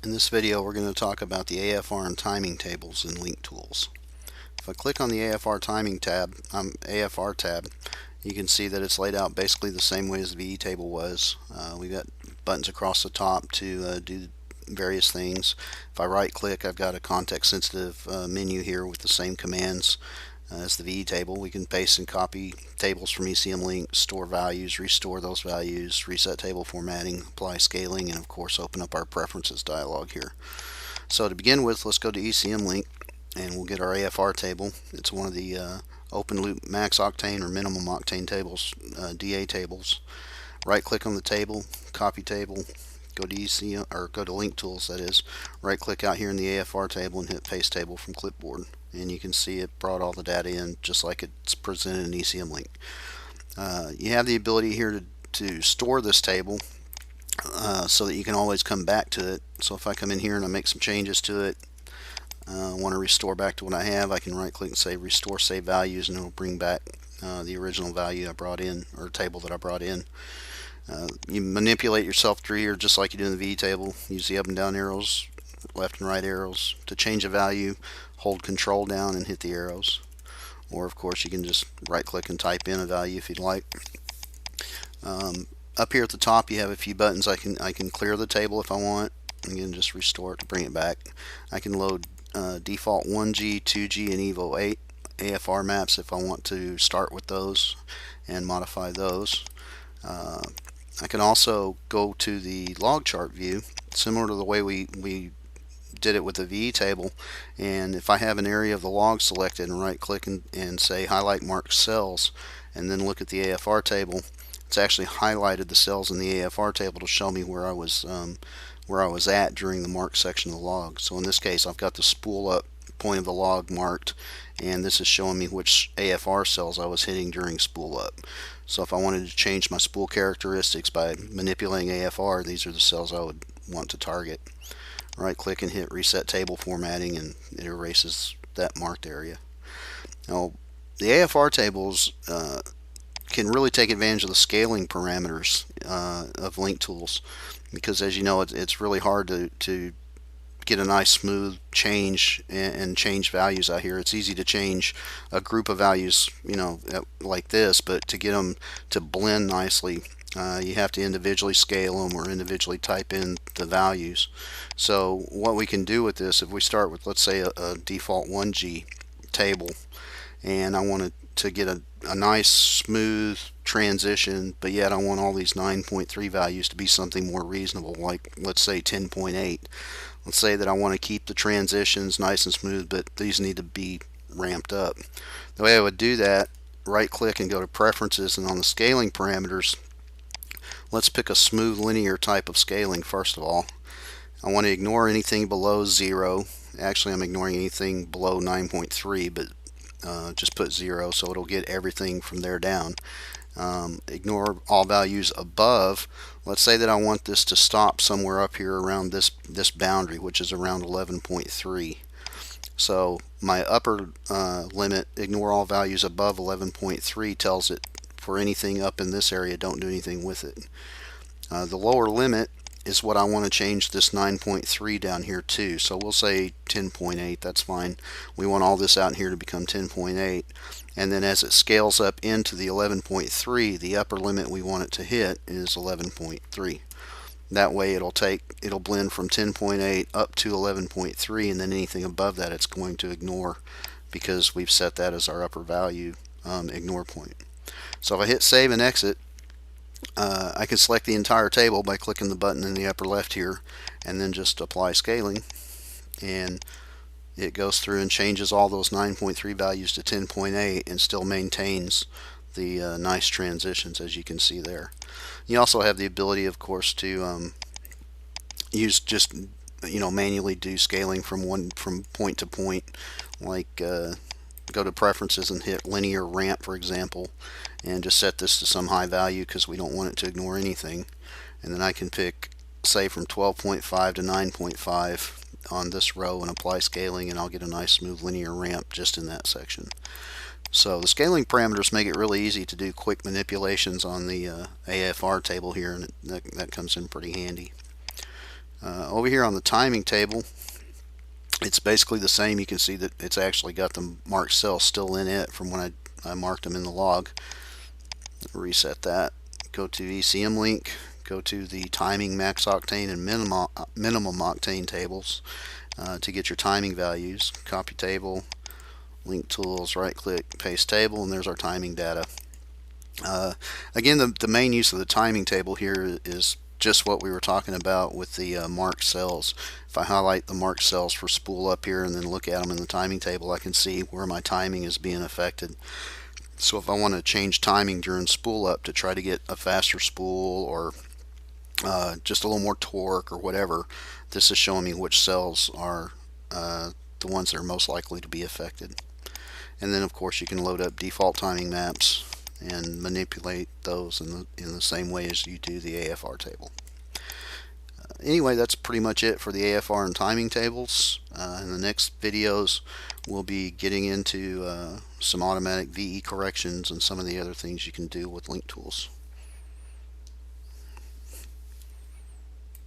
In this video we're going to talk about the AFR and timing tables in LinkTools. If I click on the AFR Timing tab, AFR tab, you can see that it's laid out basically the same way as the VE table was. We've got buttons across the top to do various things. If I right click, I've got a context sensitive menu here with the same commands as the VE table. We can paste and copy tables from ECMLink, store values, restore those values, reset table formatting, apply scaling, and of course open up our preferences dialog here. So to begin with, let's go to ECMLink and we'll get our AFR table. It's one of the open loop max octane or minimum octane tables, DA tables. Right click on the table, copy table, go to LinkTools, that is. Right click out here in the AFR table and hit paste table from clipboard. And you can see it brought all the data in just like it's presented in ECMLink. You have the ability here to store this table so that you can always come back to it. So if I come in here and I make some changes to it, want to restore back to what I have, I can right click and say restore save values, and it'll bring back the original value I brought in, or table that I brought in. You manipulate yourself through here just like you do in the VE table. Use the up and down arrows, left and right arrows. To change a value, hold control down and hit the arrows. Or of course you can just right click and type in a value if you'd like. Up here at the top you have a few buttons. I can clear the table if I want. Again, just restore it to bring it back. I can load default 1G, 2G, and Evo 8 AFR maps if I want to start with those and modify those. I can also go to the log chart view, similar to the way we did it with the VE table, and if I have an area of the log selected and right click and say highlight marked cells and then look at the AFR table, it's actually highlighted the cells in the AFR table to show me where I was at during the marked section of the log. So in this case I've got the spool up point of the log marked, and this is showing me which AFR cells I was hitting during spool up. So if I wanted to change my spool characteristics by manipulating AFR, these are the cells I would want to target. Right click and hit reset table formatting, and it erases that marked area. Now the AFR tables can really take advantage of the scaling parameters of LinkTools, because as you know it's really hard to get a nice smooth change and change values out here. It's easy to change a group of values, like this, but to get them to blend nicely, you have to individually scale them or individually type in the values. So what we can do with this, if we start with, let's say, a default 1G table, and I want to get a nice smooth transition, but yet I want all these 9.3 values to be something more reasonable, like let's say 10.8. Let's say that I want to keep the transitions nice and smooth, but these need to be ramped up. The way I would do that, right click and go to preferences, and on the scaling parameters, let's pick a smooth linear type of scaling first of all. I want to ignore anything below 0. Actually, I'm ignoring anything below 9.3, but just put 0 so it'll get everything from there down. Ignore all values above. Let's say that I want this to stop somewhere up here around this boundary, which is around 11.3. So my upper limit, ignore all values above 11.3, tells it for anything up in this area, don't do anything with it. The lower limit is what I want to change this 9.3 down here to. So we'll say 10.8, that's fine. We want all this out in here to become 10.8. And then as it scales up into the 11.3, the upper limit we want it to hit is 11.3. That way it'll blend from 10.8 up to 11.3, and then anything above that it's going to ignore, because we've set that as our upper value ignore point. So if I hit save and exit, I can select the entire table by clicking the button in the upper left here and then just apply scaling, and it goes through and changes all those 9.3 values to 10.8 and still maintains the nice transitions, as you can see there. You also have the ability, of course, to use just manually do scaling from point to point, like go to preferences and hit linear ramp, for example, and just set this to some high value because we don't want it to ignore anything. And then I can pick, say, from 12.5 to 9.5 on this row and apply scaling, and I'll get a nice smooth linear ramp just in that section. So the scaling parameters make it really easy to do quick manipulations on the AFR table here, and that comes in pretty handy. Over here on the timing table, it's basically the same. You can see that it's actually got the marked cells still in it from when I marked them in the log. Reset that. Go to ECMLink. Go to the timing max octane and minimum octane tables to get your timing values. Copy table, LinkTools, right click, paste table, and there's our timing data. Again, the main use of the timing table here is just what we were talking about with the marked cells. If I highlight the marked cells for spool up here and then look at them in the timing table, I can see where my timing is being affected. So if I want to change timing during spool up to try to get a faster spool or just a little more torque or whatever, this is showing me which cells are the ones that are most likely to be affected. And then of course you can load up default timing maps and manipulate those in the same way as you do the AFR table. Anyway, that's pretty much it for the AFR and timing tables. In the next videos, we'll be getting into some automatic VE corrections and some of the other things you can do with LinkTools.